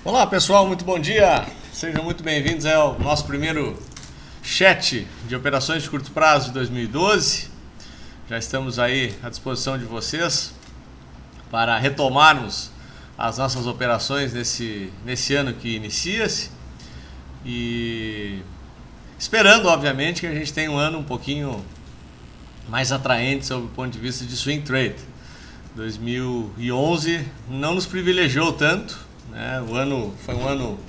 Olá pessoal, muito bom dia, sejam muito bem-vindos ao nosso primeiro chat de operações de curto prazo de 2012. Já estamos aí à disposição de vocês para retomarmos as nossas operações nesse ano que inicia-se e esperando obviamente que a gente tenha um ano um pouquinho mais atraente sob o ponto de vista de swing trade. 2011 não nos privilegiou tanto, né? O ano foi um ano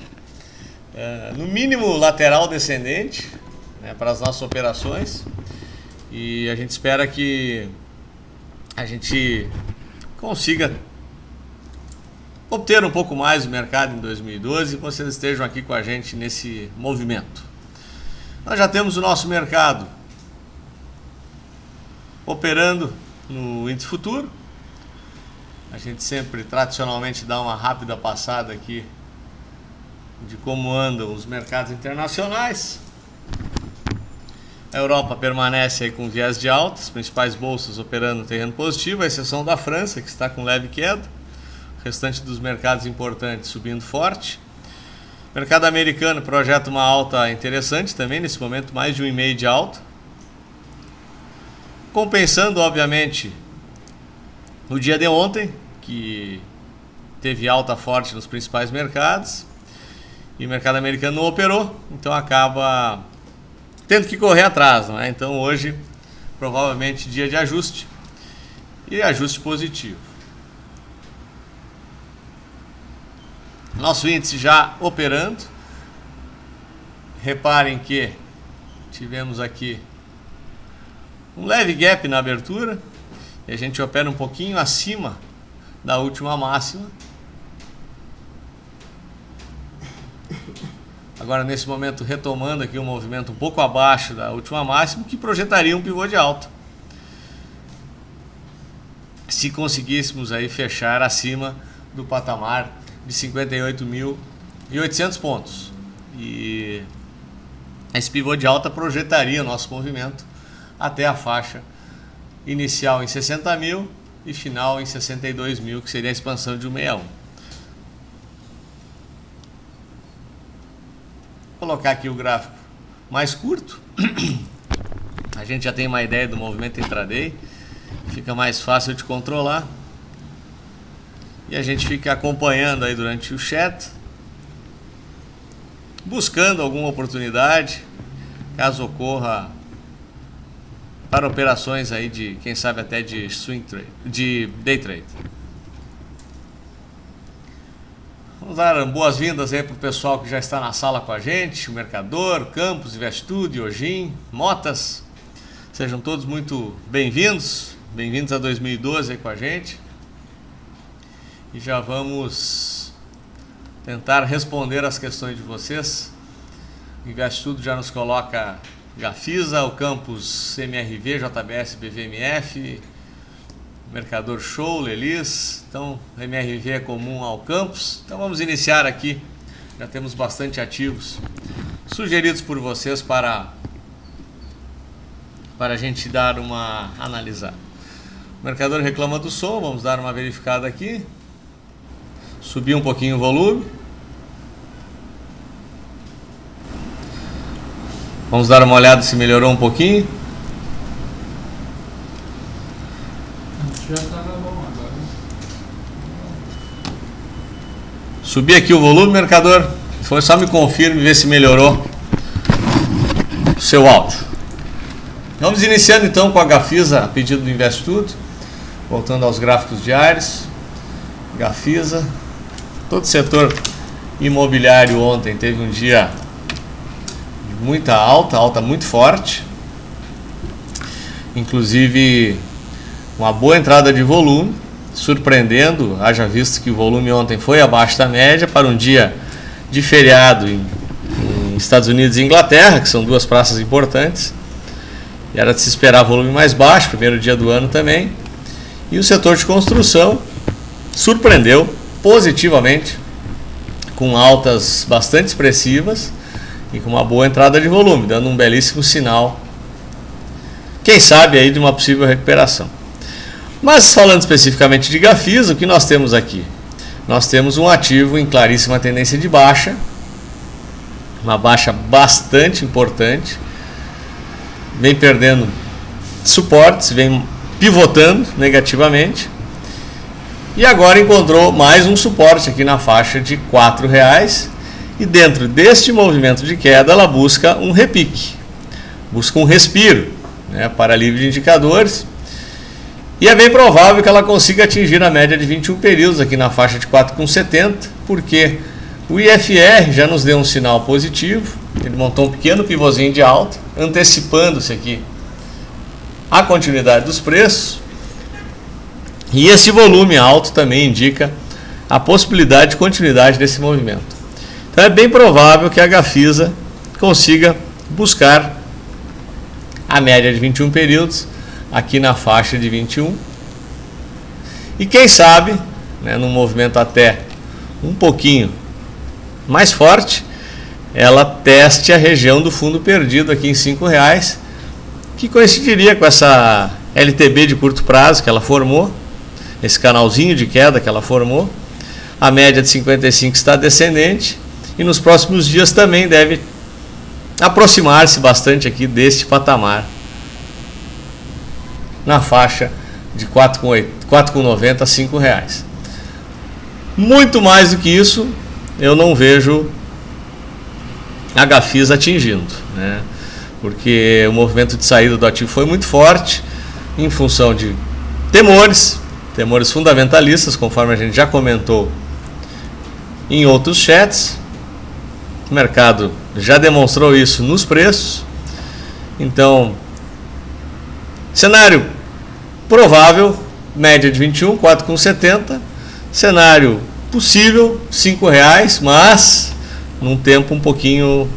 no mínimo lateral descendente, né, para as nossas operações, e a gente espera que a gente consiga obter um pouco mais do mercado em 2012 e vocês estejam aqui com a gente nesse movimento. Nós já temos o nosso mercado operando no índice futuro. A gente sempre tradicionalmente dá uma rápida passada aqui de como andam os mercados internacionais. A Europa permanece aí com viés de alta, as principais bolsas operando no terreno positivo, à exceção da França, que está com leve queda. O restante dos mercados importantes subindo forte. O mercado americano projeta uma alta interessante também, nesse momento mais de 1,5 de alta. Compensando, obviamente, o dia de ontem, que teve alta forte nos principais mercados, e o mercado americano não operou, então acaba tendo que correr atrás, não é? Então hoje, provavelmente, dia de ajuste, e ajuste positivo. Nosso índice já operando. Reparem que tivemos aqui um leve gap na abertura e a gente opera um pouquinho acima da última máxima. Agora nesse momento retomando aqui um movimento um pouco abaixo da última máxima, que projetaria um pivô de alta, se conseguíssemos aí fechar acima do patamar de 58.800 pontos. E esse pivô de alta projetaria o nosso movimento até a faixa inicial em 60 mil e final em 62 mil, que seria a expansão de 161. Vou colocar aqui o gráfico mais curto. A gente já tem uma ideia do movimento intraday, fica mais fácil de controlar. E a gente fica acompanhando aí durante o chat, buscando alguma oportunidade, caso ocorra, para operações aí de, quem sabe até de swing trade, de day trade. Vamos dar boas-vindas aí para o pessoal que já está na sala com a gente, o Mercador, Campos, Investudo, Yojin, Motas. Sejam todos muito bem-vindos, bem-vindos a 2012 aí com a gente. E já vamos tentar responder as questões de vocês. O Investudo já nos coloca Gafisa, o Campus MRV, JBS, BVMF, Mercador Show, Lelis. Então, MRV é comum ao Campus. Então vamos iniciar aqui. Já temos bastante ativos sugeridos por vocês para a gente dar uma analisada. O Mercador reclama do som, vamos dar uma verificada aqui. Subir um pouquinho o volume. Vamos dar uma olhada se melhorou um pouquinho. Já estava bom agora. Subir aqui o volume, Mercador. Foi só me confirme e ver se melhorou o seu áudio. Vamos iniciando então com a Gafisa, a pedido do Investudo. Voltando aos gráficos diários. Gafisa. Todo o setor imobiliário ontem teve um dia de muita alta muito forte. Inclusive uma boa entrada de volume, surpreendendo, haja visto que o volume ontem foi abaixo da média para um dia de feriado em Estados Unidos e Inglaterra, que são duas praças importantes. E era de se esperar volume mais baixo, primeiro dia do ano também. E o setor de construção surpreendeu positivamente, com altas bastante expressivas e com uma boa entrada de volume, dando um belíssimo sinal, quem sabe aí, de uma possível recuperação. Mas falando especificamente de Gafisa, o que nós temos aqui? nós temos um ativo em claríssima tendência de baixa, uma baixa bastante importante, vem perdendo suportes, vem pivotando negativamente e agora encontrou mais um suporte aqui na faixa de R$4, e dentro deste movimento de queda ela busca um repique, busca um respiro, né, para alívio de indicadores, e é bem provável que ela consiga atingir a média de 21 períodos aqui na faixa de 4,70, porque o IFR já nos deu um sinal positivo, ele montou um pequeno pivôzinho de alta, antecipando-se aqui a continuidade dos preços, e esse volume alto também indica a possibilidade de continuidade desse movimento. Então é bem provável que a Gafisa consiga buscar a média de 21 períodos aqui na faixa de 21, e quem sabe, né, num movimento até um pouquinho mais forte, ela teste a região do fundo perdido aqui em R$5, que coincidiria com essa LTB de curto prazo que ela formou, esse canalzinho de queda que ela formou. A média de 55 está descendente e nos próximos dias também deve aproximar-se bastante aqui deste patamar na faixa de R$4,90 a R$5. Muito mais do que isso eu não vejo a Gafisa atingindo, né? Porque o movimento de saída do ativo foi muito forte em função de temores fundamentalistas, conforme a gente já comentou em outros chats. O mercado já demonstrou isso nos preços. Então, cenário provável, média de 21, 4,70. Cenário possível, R$5, mas num tempo um pouquinho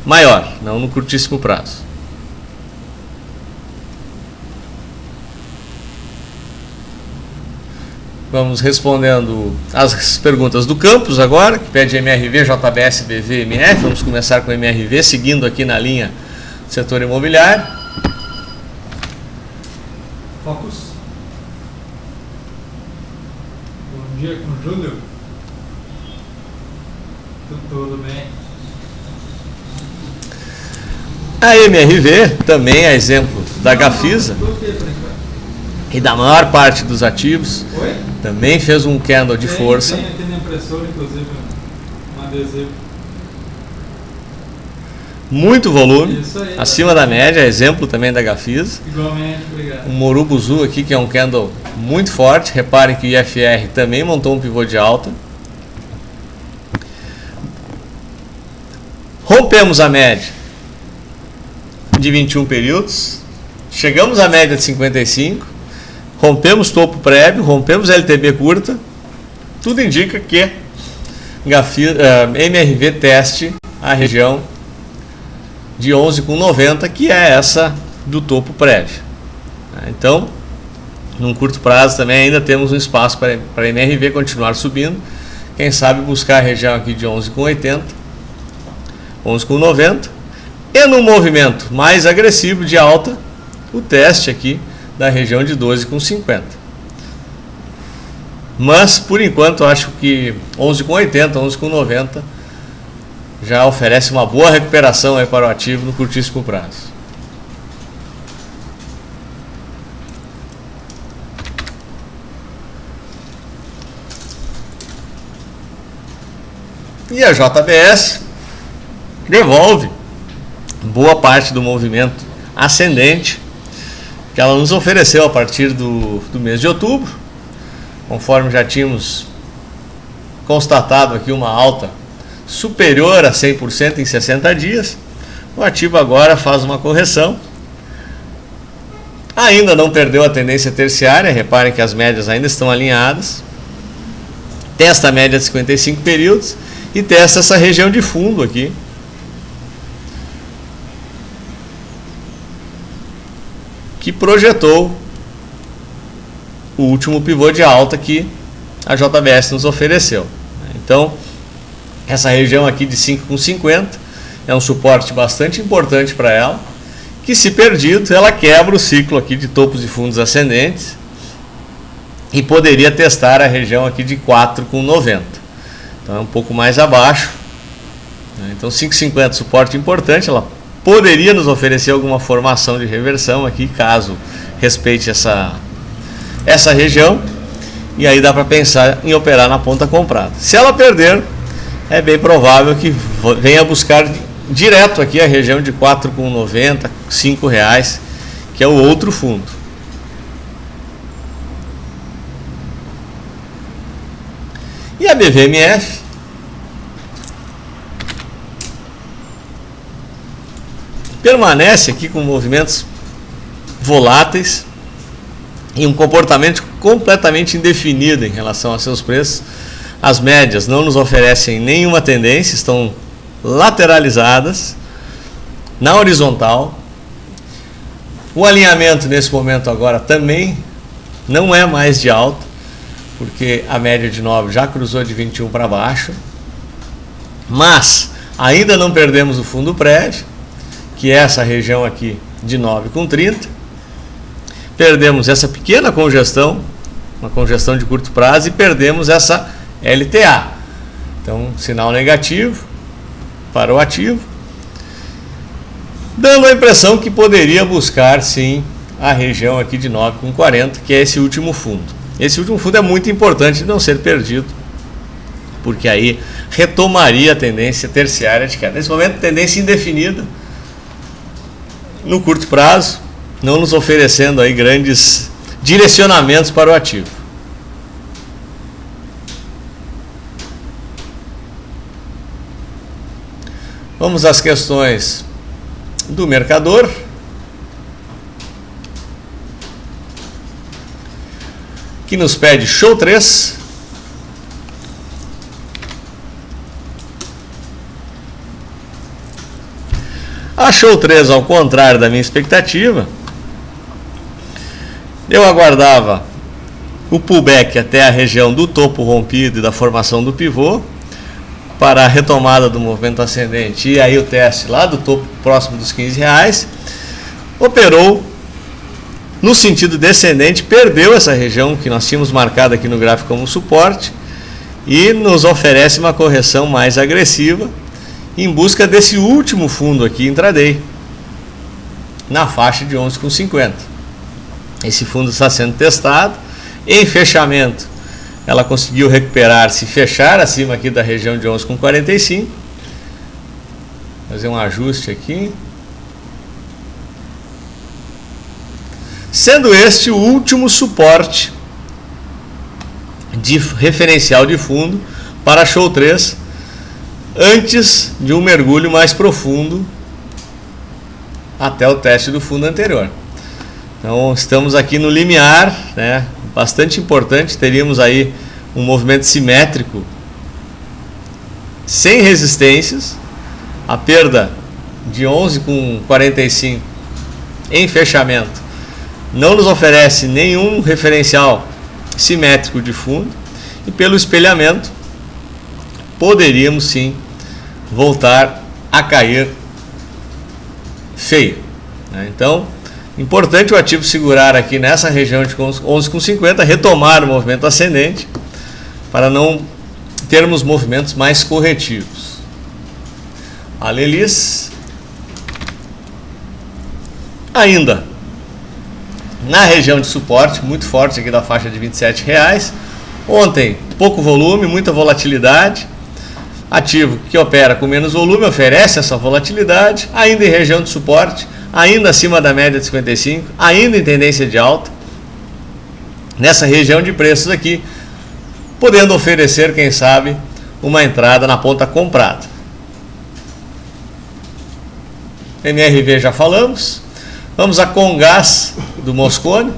maior, não no curtíssimo prazo. Vamos respondendo as perguntas do Campos agora, que pede MRV, JBS, BV, MF. Vamos começar com MRV, seguindo aqui na linha do setor imobiliário. Focus. Bom dia com o Júlio. Tudo bem? A MRV também é exemplo da Gafisa e da maior parte dos ativos. Oi? Também fez um candle de força. Tem aqui na impressora, inclusive, um adesivo. Muito volume, Isso aí, acima da média, exemplo também da Gafisa. Igualmente, obrigado. Um Morubuzu aqui, que é um candle muito forte. Reparem que o IFR também montou um pivô de alta. Rompemos a média de 21 períodos, chegamos à média de 55, rompemos topo prévio, rompemos LTB curta. Tudo indica que MRV teste a região de 11,90, que é essa do topo prévio. Então, num curto prazo também ainda temos um espaço para a MRV continuar subindo. Quem sabe buscar a região aqui de 11,80, 11,90. E num movimento mais agressivo de alta, o teste aqui da região de 12,50. Mas, por enquanto, acho que 11,80, 11,90 já oferece uma boa recuperação aí para o ativo no curtíssimo prazo. E a JBS devolve boa parte do movimento ascendente que ela nos ofereceu a partir do mês de outubro, conforme já tínhamos constatado aqui uma alta superior a 100% em 60 dias. O ativo agora faz uma correção, ainda não perdeu a tendência terciária, reparem que as médias ainda estão alinhadas, testa a média de 55 períodos e testa essa região de fundo aqui, que projetou o último pivô de alta que a JBS nos ofereceu. Então, essa região aqui de 5,50 é um suporte bastante importante para ela, que, se perdido, ela quebra o ciclo aqui de topos e fundos ascendentes e poderia testar a região aqui de 4,90. Então é um pouco mais abaixo, né? Então 5,50 suporte importante, ela poderia nos oferecer alguma formação de reversão aqui, caso respeite essa região, e aí dá para pensar em operar na ponta comprada. Se ela perder, é bem provável que venha buscar direto aqui a região de 4,90, R$5, que é o outro fundo. E a BVMF permanece aqui com movimentos voláteis e um comportamento completamente indefinido em relação a seus preços. As médias não nos oferecem nenhuma tendência, estão lateralizadas na horizontal. O alinhamento nesse momento agora também não é mais de alta, porque a média de 9 já cruzou de 21 para baixo, mas ainda não perdemos o fundo prédio, que é essa região aqui de 9,30. Perdemos essa pequena congestão, uma congestão de curto prazo, e perdemos essa LTA. Então, sinal negativo para o ativo, dando a impressão que poderia buscar sim a região aqui de 9,40, que é esse último fundo. Esse último fundo é muito importante não ser perdido, porque aí retomaria a tendência terciária de queda. Nesse momento, tendência indefinida no curto prazo, não nos oferecendo aí grandes direcionamentos para o ativo. Vamos às questões do mercador. Que nos pede show 3. A show 3, ao contrário da minha expectativa, eu aguardava o pullback até a região do topo rompido e da formação do pivô para a retomada do movimento ascendente, e aí o teste lá do topo próximo dos R$15, operou no sentido descendente, perdeu essa região que nós tínhamos marcado aqui no gráfico como suporte e nos oferece uma correção mais agressiva em busca desse último fundo aqui intraday, na faixa de 11,50. Esse fundo está sendo testado. Em fechamento, ela conseguiu recuperar-se e fechar acima aqui da região de 11,45. Fazer um ajuste aqui. Sendo este o último suporte de referencial de fundo para show 3, antes de um mergulho mais profundo até o teste do fundo anterior. Então estamos aqui no limiar, né? Bastante importante. Teríamos aí um movimento simétrico sem resistências, a perda de 11,45 em fechamento não nos oferece nenhum referencial simétrico de fundo, e pelo espelhamento poderíamos sim voltar a cair feio, né? Então, importante o ativo segurar aqui nessa região de 11,50, retomar o movimento ascendente para não termos movimentos mais corretivos. A Lelis ainda na região de suporte, muito forte aqui da faixa de R$27. Ontem, pouco volume, muita volatilidade. Ativo que opera com menos volume oferece essa volatilidade, ainda em região de suporte, ainda acima da média de 55, ainda em tendência de alta, nessa região de preços aqui, podendo oferecer, quem sabe, uma entrada na ponta comprada. MRV já falamos. Vamos a Comgás do Moscone.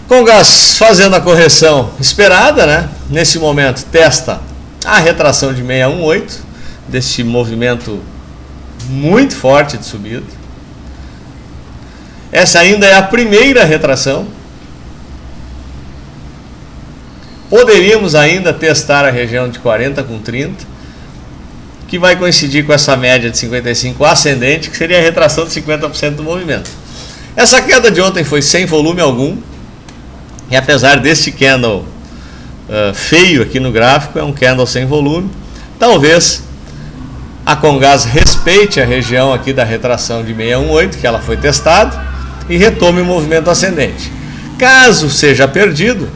Comgás fazendo a correção esperada, né? Nesse momento testa a retração de 618, desse movimento muito forte de subida. Essa ainda é a primeira retração. Poderíamos ainda testar a região de 40,30, que vai coincidir com essa média de 55 ascendente, que seria a retração de 50% do movimento. Essa queda de ontem foi sem volume algum, e apesar deste candle feio aqui no gráfico, é um candle sem volume. Talvez a Comgás respeite a região aqui da retração de 618, que ela foi testada, e retome o movimento ascendente. Caso seja perdido,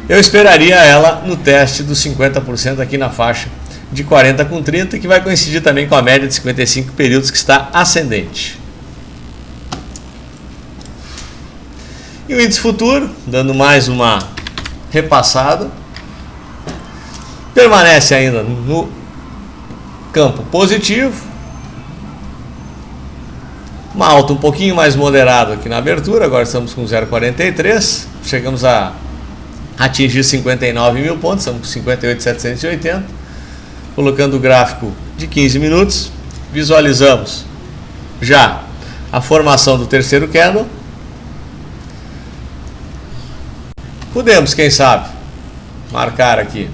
eu esperaria ela no teste dos 50% aqui na faixa de 40 com 30, que vai coincidir também com a média de 55 períodos que está ascendente. E o índice futuro, dando mais uma repassada, permanece ainda no campo positivo, uma alta um pouquinho mais moderada aqui na abertura, agora estamos com 0,43, chegamos a atingir 59 mil pontos, estamos com 58.780, colocando o gráfico de 15 minutos, visualizamos já a formação do terceiro candle. Podemos, quem sabe, marcar aqui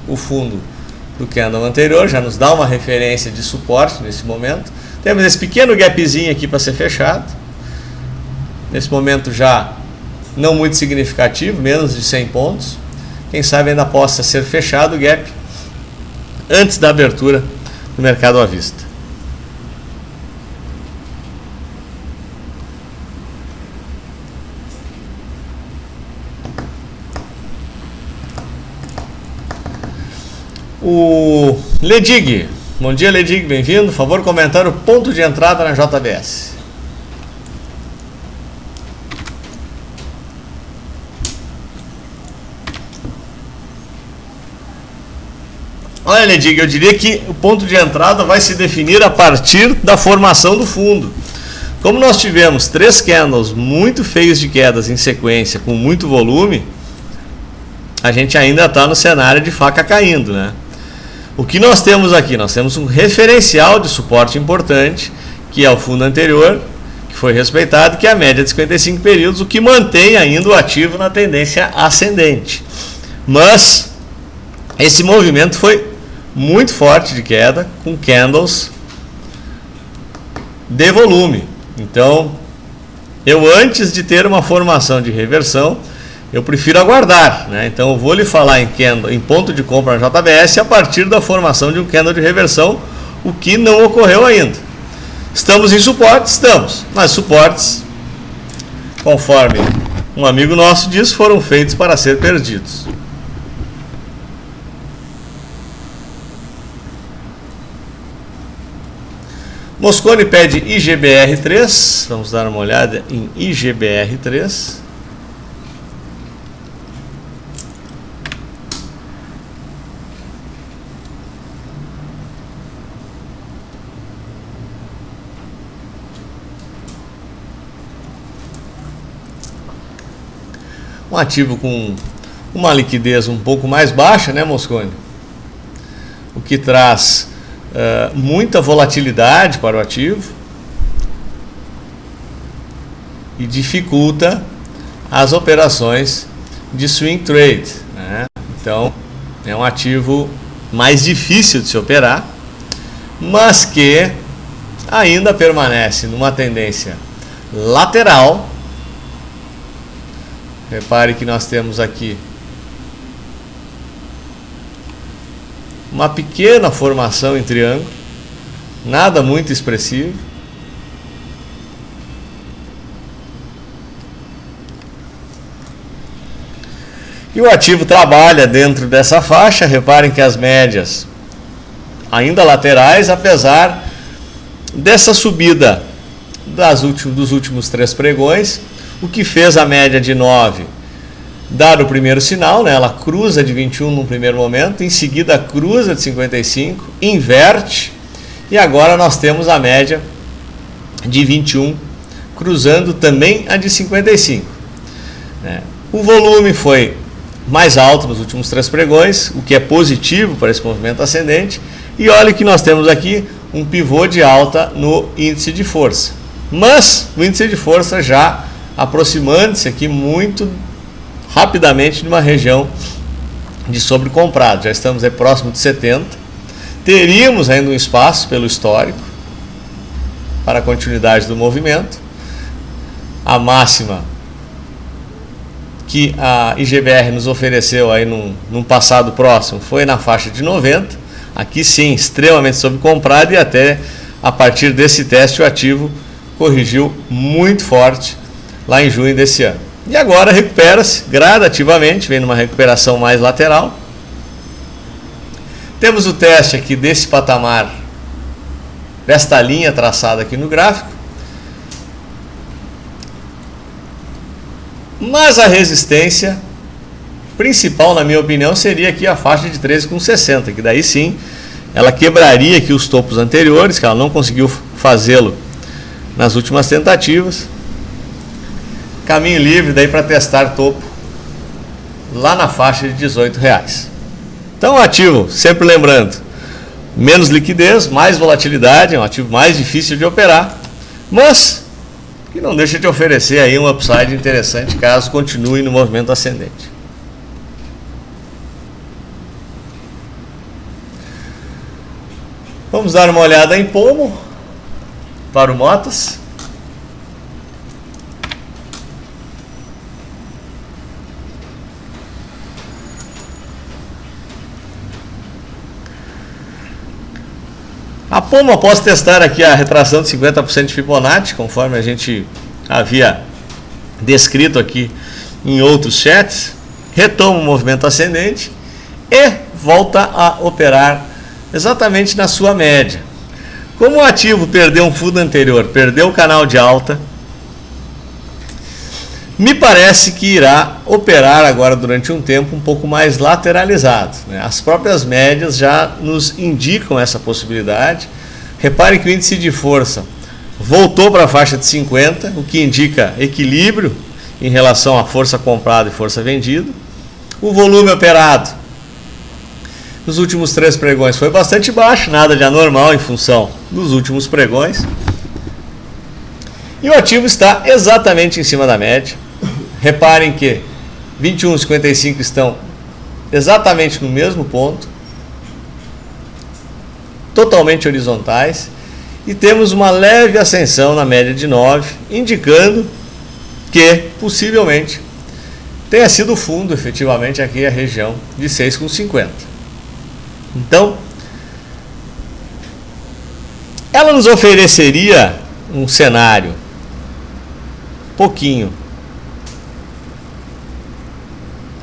o fundo do candle anterior, já nos dá uma referência de suporte nesse momento. Temos esse pequeno gapzinho aqui para ser fechado, nesse momento já não muito significativo, menos de 100 pontos. Quem sabe ainda possa ser fechado o gap antes da abertura do mercado à vista. O Ledig, bom dia Ledig, bem-vindo. Por favor, comentar o ponto de entrada na JBS. Olha, Ledig, eu diria que o ponto de entrada vai se definir a partir da formação do fundo. Como nós tivemos 3 candles muito feios de quedas em sequência, com muito volume, a gente ainda está no cenário de faca caindo, né? O que nós temos aqui? Nós temos um referencial de suporte importante, que é o fundo anterior, que foi respeitado, que é a média de 55 períodos, o que mantém ainda o ativo na tendência ascendente. Mas esse movimento foi muito forte de queda, com candles de volume. Então, antes de ter uma formação de reversão, eu prefiro aguardar, né? Então eu vou lhe falar em ponto de compra na JBS a partir da formação de um candle de reversão, o que não ocorreu ainda. Estamos em suporte? Estamos, mas suportes, conforme um amigo nosso diz, foram feitos para ser perdidos. Moscone pede IGBR3, vamos dar uma olhada em IGBR3. Um ativo com uma liquidez um pouco mais baixa, né, Moscone? O que traz muita volatilidade para o ativo e dificulta as operações de swing trade, né? Então é um ativo mais difícil de se operar, mas que ainda permanece numa tendência lateral. Repare que nós temos aqui uma pequena formação em triângulo, nada muito expressivo. E o ativo trabalha dentro dessa faixa. Reparem que as médias ainda laterais, apesar dessa subida dos últimos 3 pregões, o que fez a média de 9 dar o primeiro sinal, né? Ela cruza de 21 num primeiro momento, em seguida cruza de 55, inverte, e agora nós temos a média de 21 cruzando também a de 55. O volume foi mais alto nos últimos 3 pregões, o que é positivo para esse movimento ascendente, e olha que nós temos aqui um pivô de alta no índice de força, mas o índice de força já aproximando-se aqui muito rapidamente de uma região de sobrecomprado. Já estamos aí próximo de 70. Teríamos ainda um espaço pelo histórico para a continuidade do movimento. A máxima que a IGBR nos ofereceu aí num passado próximo foi na faixa de 90. Aqui sim, extremamente sobrecomprado, e até a partir desse teste o ativo corrigiu muito forte lá em junho desse ano. E agora recupera-se gradativamente, vem numa recuperação mais lateral. Temos o teste aqui desse patamar, desta linha traçada aqui no gráfico. Mas a resistência principal, na minha opinião, seria aqui a faixa de 13,60, que daí sim ela quebraria aqui os topos anteriores, que ela não conseguiu fazê-lo nas últimas tentativas. Caminho livre daí para testar topo lá na faixa de R$18. Então o ativo, sempre lembrando, menos liquidez, mais volatilidade, é um ativo mais difícil de operar, mas que não deixa de oferecer aí um upside interessante caso continue no movimento ascendente. Vamos dar uma olhada em Pomo para o Motas. A Pomo, após testar aqui a retração de 50% de Fibonacci, conforme a gente havia descrito aqui em outros chats, retoma o movimento ascendente e volta a operar exatamente na sua média. Como o ativo perdeu um fundo anterior, perdeu o canal de alta, me parece que irá operar agora durante um tempo um pouco mais lateralizado, né? As próprias médias já nos indicam essa possibilidade. Reparem que o índice de força voltou para a faixa de 50, o que indica equilíbrio em relação à força comprada e força vendida. O volume operado nos últimos 3 pregões foi bastante baixo, nada de anormal em função dos últimos pregões. E o ativo está exatamente em cima da média. Reparem que 21,55 estão exatamente no mesmo ponto, totalmente horizontais, e temos uma leve ascensão na média de 9, indicando que possivelmente tenha sido o fundo efetivamente aqui a região de 6,50. Então, ela nos ofereceria um cenário pouquinho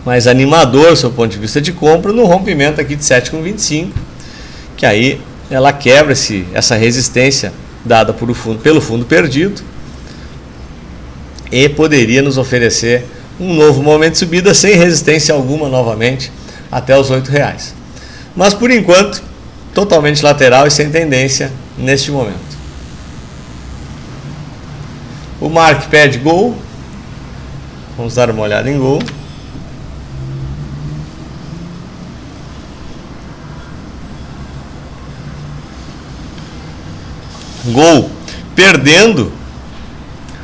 mais animador, sob o ponto de vista de compra, no rompimento aqui de 7,25, que aí ela quebra essa resistência dada pelo fundo perdido e poderia nos oferecer um novo momento de subida sem resistência alguma novamente até os R$8. Mas por enquanto, totalmente lateral e sem tendência neste momento. O Mark pede Gol. Vamos dar uma olhada em Gol. Gol perdendo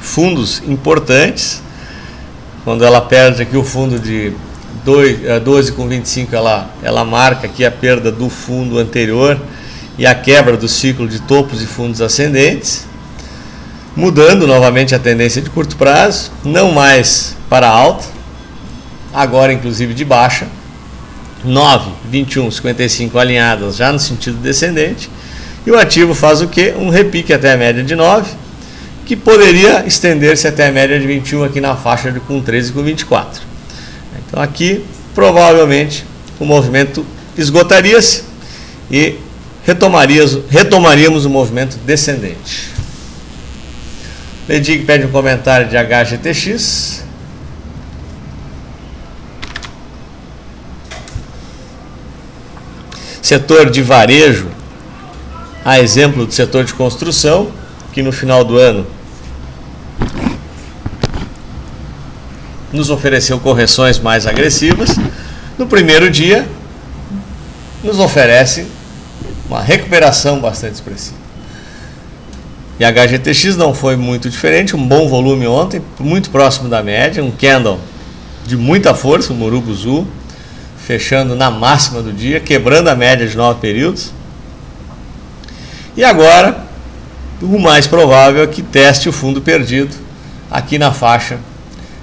fundos importantes. Quando ela perde aqui o fundo de 12,25, ela marca aqui a perda do fundo anterior e a quebra do ciclo de topos e fundos ascendentes, mudando novamente a tendência de curto prazo, não mais para alta, agora inclusive de baixa, 9, 21, 55 alinhadas já no sentido descendente. E o ativo faz o que? Um repique até a média de 9, que poderia estender-se até a média de 21 aqui na faixa de com 13,24. Então aqui provavelmente o movimento esgotaria-se e retomaríamos o movimento descendente. Ledig pede um comentário de HGTX. Setor de varejo, a exemplo do setor de construção, que no final do ano nos ofereceu correções mais agressivas. No primeiro dia nos oferece uma recuperação bastante expressiva. E a HGTX não foi muito diferente, um bom volume ontem, muito próximo da média, um candle de muita força, um Urubuzu, fechando na máxima do dia, quebrando a média de 9 períodos. E agora, o mais provável é que teste o fundo perdido aqui na faixa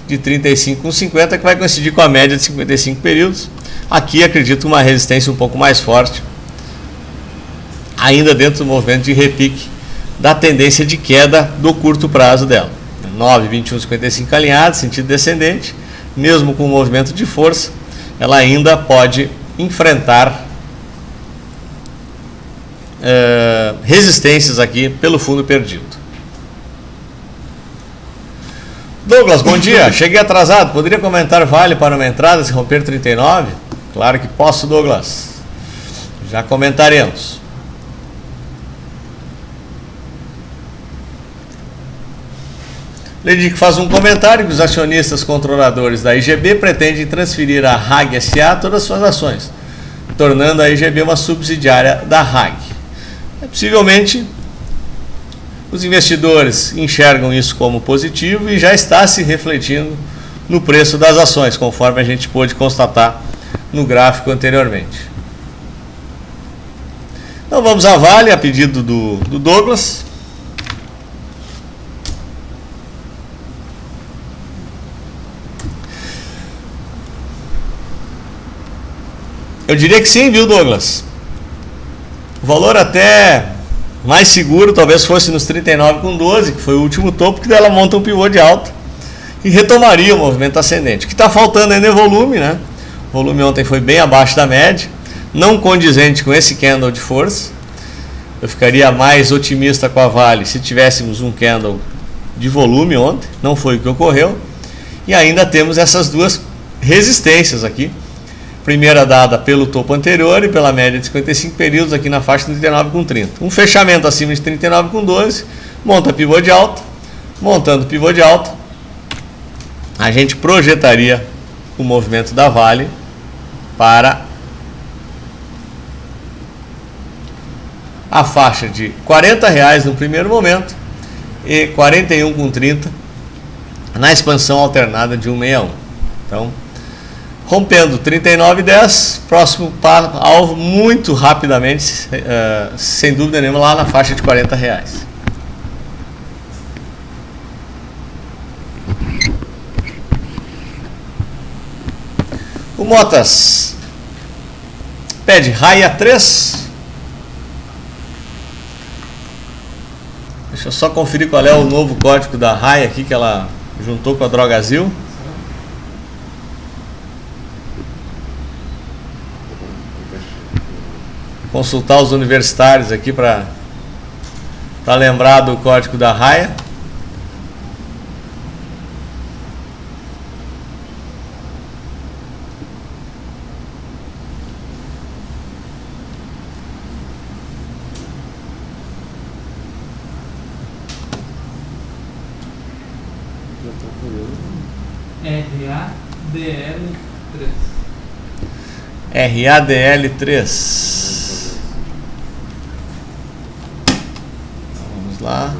de 35,50, que vai coincidir com a média de 55 períodos. Aqui acredito uma resistência um pouco mais forte, ainda dentro do movimento de repique da tendência de queda do curto prazo dela. 9,21,55 alinhado, sentido descendente, mesmo com o movimento de força, ela ainda pode enfrentar resistências aqui pelo fundo perdido. Douglas, bom dia. Cheguei atrasado. Poderia comentar vale para uma entrada se romper 39? Claro que posso, Douglas. Já comentaremos. Ledic faz um comentário que os acionistas controladores da IGB pretendem transferir à RAG SA todas as suas ações, tornando a IGB uma subsidiária da RAG. Possivelmente, os investidores enxergam isso como positivo e já está se refletindo no preço das ações, conforme a gente pôde constatar no gráfico anteriormente. Então vamos à Vale, a pedido do Douglas. Eu diria que sim, viu, Douglas? O valor até mais seguro talvez fosse nos 39,12, que foi o último topo, que dela monta um pivô de alta e retomaria o movimento ascendente. O que está faltando ainda é volume, né? O volume ontem foi bem abaixo da média, não condizente com esse candle de força. Eu ficaria mais otimista com a Vale se tivéssemos um candle de volume ontem, não foi o que ocorreu. E ainda temos essas duas resistências aqui. Primeira dada pelo topo anterior e pela média de 55 períodos aqui na faixa de 39,30. Um fechamento acima de 39,12, monta pivô de alta. Montando pivô de alta, a gente projetaria o movimento da Vale para a faixa de R$40 no primeiro momento e R$ 41,30 na expansão alternada de 161. Então, rompendo 39,10, próximo alvo muito rapidamente, sem dúvida nenhuma, lá na faixa de R$40. O Motas pede raia 3. Deixa eu só conferir qual é o novo código da raia aqui que ela juntou com a Drogazil. Consultar os universitários aqui para lembrar do código da raia. RADL3. Vamos lá.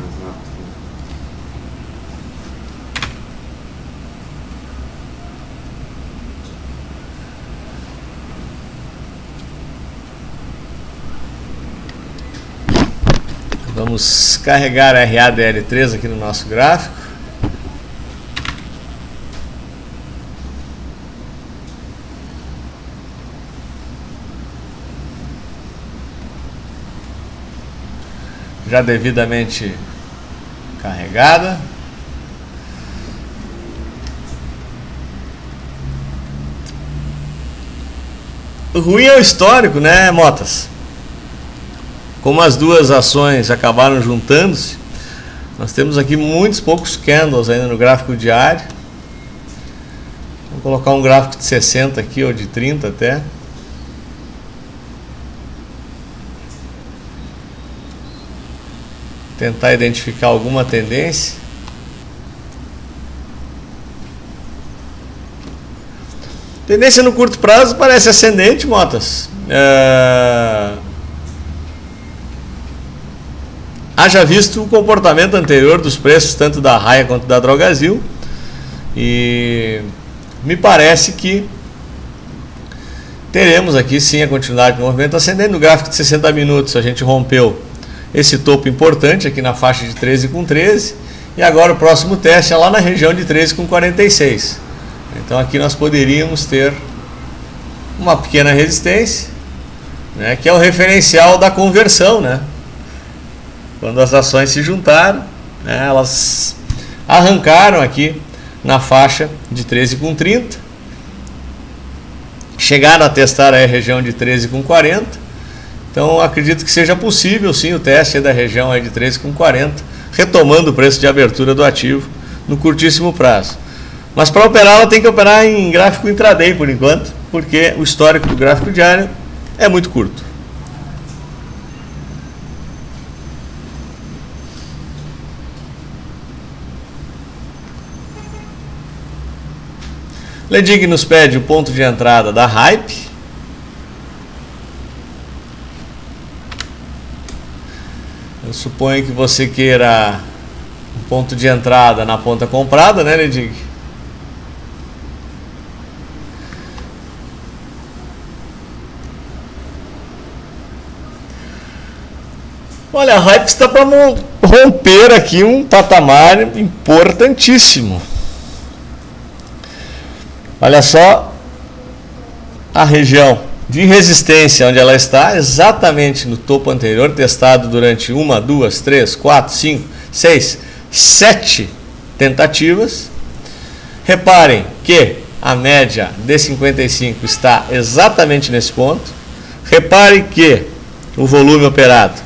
Vamos carregar a RADL3 aqui no nosso gráfico. Já devidamente carregada. O ruim é o histórico, né, Motas? Como as duas ações acabaram juntando-se, nós temos aqui muitos poucos candles ainda no gráfico diário. Vou colocar um gráfico de 60 aqui, ou de 30 até. Tentar identificar alguma tendência. Tendência no curto prazo parece ascendente, Motas. Haja visto o comportamento anterior dos preços tanto da Raia quanto da Drogazil, e me parece que teremos aqui sim a continuidade do movimento ascendente. No gráfico de 60 minutos a gente rompeu esse topo importante aqui na faixa de 13,13 e agora o próximo teste é lá na região de 13,46. Então aqui nós poderíamos ter uma pequena resistência, né, que é o referencial da conversão, né? Quando as ações se juntaram, né, elas arrancaram aqui na faixa de 13,30, chegaram a testar a região de 13,40. Então acredito que seja possível sim o teste da região aí de 13,40, retomando o preço de abertura do ativo no curtíssimo prazo. Mas para operar ela tem que operar em gráfico intraday por enquanto, porque o histórico do gráfico diário é muito curto. Ledig nos pede o ponto de entrada da Hype. Eu suponho que você queira um ponto de entrada na ponta comprada, né, Ledig? Olha, a Hype está para romper aqui um patamar importantíssimo. Olha só a região de resistência onde ela está, exatamente no topo anterior, testado durante 1, 2, 3, 4, 5, 6, 7 tentativas. Reparem que a média de 55 está exatamente nesse ponto. Reparem que o volume operado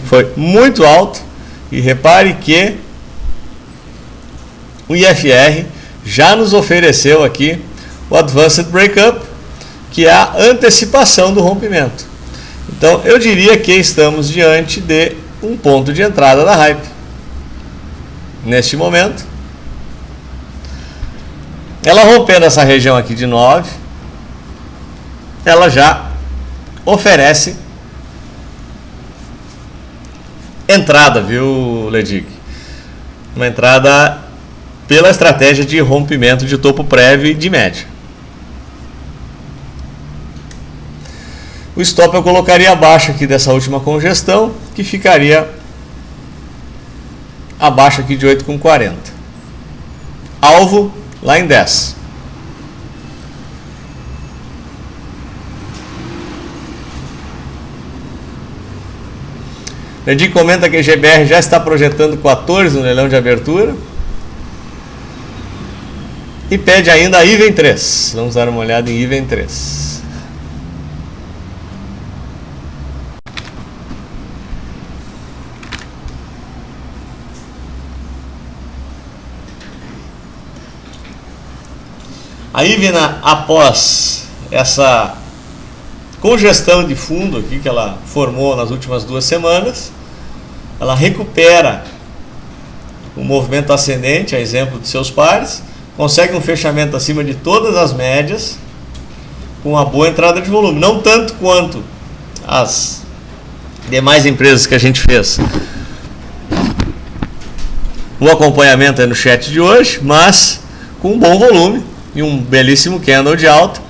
foi muito alto e repare que o IFR já nos ofereceu aqui o Advanced Breakup, que é a antecipação do rompimento. Então eu diria que estamos diante de um ponto de entrada da Hype. Neste momento, ela rompendo essa região aqui de 9, ela já oferece entrada, viu, Ledig? Uma entrada pela estratégia de rompimento de topo prévio e de média. O stop eu colocaria abaixo aqui dessa última congestão, que ficaria abaixo aqui de 8,40. Alvo lá em 10. Ledig comenta que a GBR já está projetando 14 no leilão de abertura. E pede ainda a Iven 3. Vamos dar uma olhada em Iven 3. A Ivena, após essa congestão de fundo aqui que ela formou nas últimas 2 semanas, ela recupera o movimento ascendente, a exemplo de seus pares, consegue um fechamento acima de todas as médias, com uma boa entrada de volume, não tanto quanto as demais empresas que a gente fez o acompanhamento aí no chat de hoje, mas com um bom volume e um belíssimo candle de alta,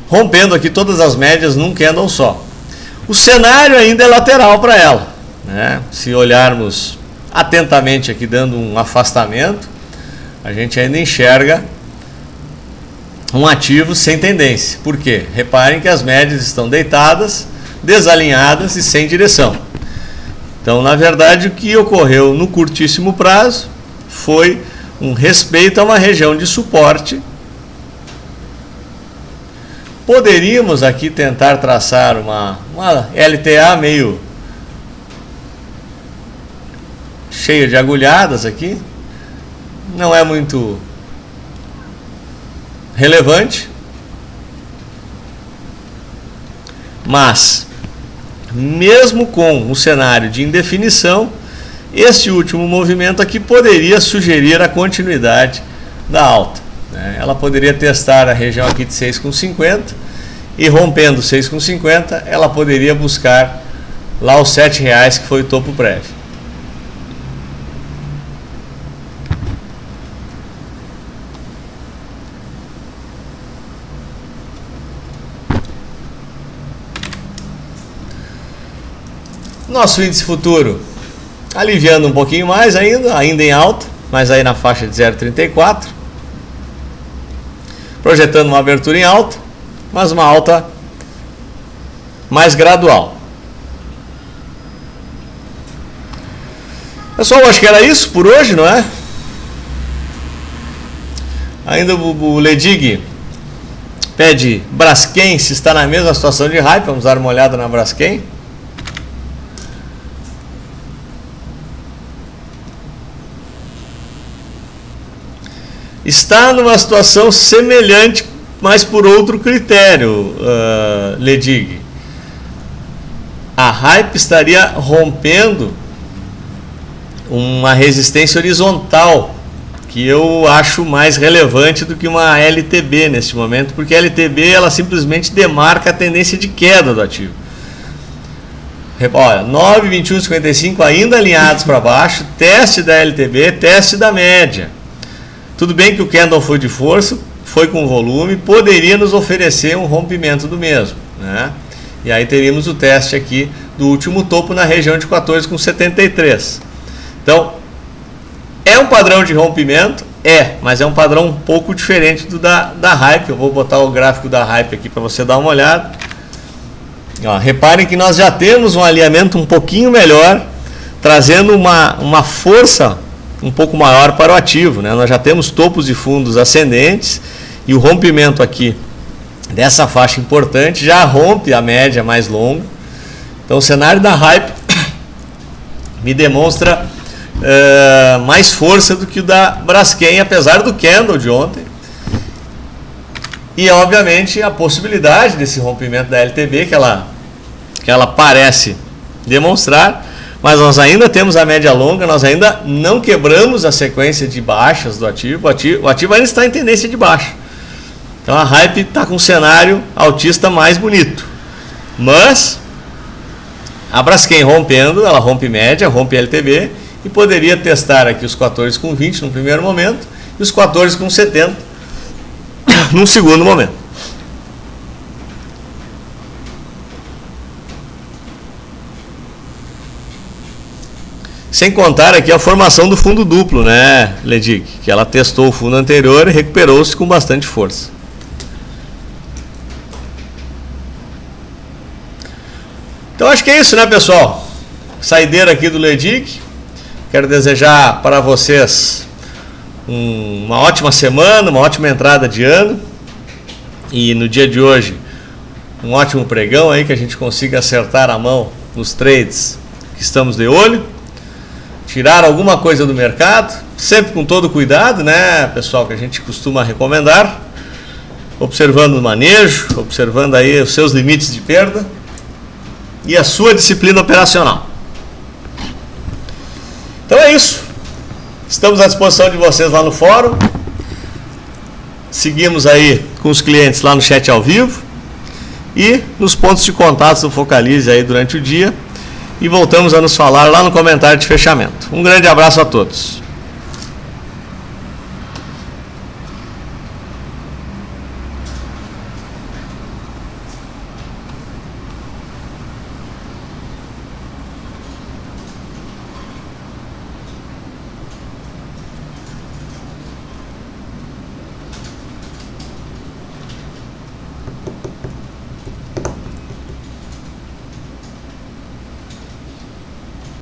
rompendo aqui todas as médias num candle só. O cenário ainda é lateral para ela, né? Se olharmos atentamente aqui, dando um afastamento, a gente ainda enxerga um ativo sem tendência. Por quê? Reparem que as médias estão deitadas, desalinhadas e sem direção. Então, na verdade, o que ocorreu no curtíssimo prazo foi um respeito a uma região de suporte. Poderíamos aqui tentar traçar uma LTA meio cheia de agulhadas aqui. Não é muito relevante, mas mesmo com o cenário de indefinição, este último movimento aqui poderia sugerir a continuidade da alta, né? Ela poderia testar a região aqui de 6,50 e rompendo 6,50 ela poderia buscar lá os R$7 que foi o topo prévio. Nosso índice futuro aliviando um pouquinho mais ainda em alta, mas aí na faixa de 0,34, projetando uma abertura em alta, mas uma alta mais gradual. Pessoal, acho que era isso por hoje, não é? Ainda o Ledig pede Braskem se está na mesma situação de hype. Vamos dar uma olhada na Braskem. Está numa situação semelhante, mas por outro critério, Ledig. A hype estaria rompendo uma resistência horizontal, que eu acho mais relevante do que uma LTB neste momento, porque a LTB ela simplesmente demarca a tendência de queda do ativo. Olha, 9, 21, 55 ainda alinhados para baixo, teste da LTB, teste da média. Tudo bem que o candle foi de força, foi com volume, poderia nos oferecer um rompimento do mesmo, né? E aí teríamos o teste aqui do último topo na região de 14,73. Então, é um padrão de rompimento? Mas é um padrão um pouco diferente do da hype. Eu vou botar o gráfico da hype aqui para você dar uma olhada. Ó, reparem que nós já temos um alinhamento um pouquinho melhor, trazendo uma força um pouco maior para o ativo, né? Nós já temos topos e fundos ascendentes e o rompimento aqui dessa faixa importante já rompe a média mais longa. Então o cenário da hype me demonstra mais força do que o da Braskem, apesar do candle de ontem. E obviamente a possibilidade desse rompimento da LTB que ela parece demonstrar. Mas nós ainda temos a média longa, nós ainda não quebramos a sequência de baixas do ativo. O ativo ainda está em tendência de baixa. Então a hype está com um cenário altista mais bonito. Mas a Braskem rompendo, ela rompe média, rompe LTB e poderia testar aqui os 14,20 no primeiro momento e os 14,70 num segundo momento. Sem contar aqui a formação do fundo duplo, né, Ledig? Que ela testou o fundo anterior e recuperou-se com bastante força. Então acho que é isso, né, pessoal? Saideira aqui do Ledig. Quero desejar para vocês uma ótima semana, uma ótima entrada de ano. E no dia de hoje, um ótimo pregão aí, que a gente consiga acertar a mão nos trades que estamos de olho. Tirar alguma coisa do mercado, sempre com todo cuidado, né, pessoal, que a gente costuma recomendar, observando o manejo, observando aí os seus limites de perda e a sua disciplina operacional. Então é isso. Estamos à disposição de vocês lá no fórum. Seguimos aí com os clientes lá no chat ao vivo e nos pontos de contato do Focalize aí durante o dia. E voltamos a nos falar lá no comentário de fechamento. Um grande abraço a todos.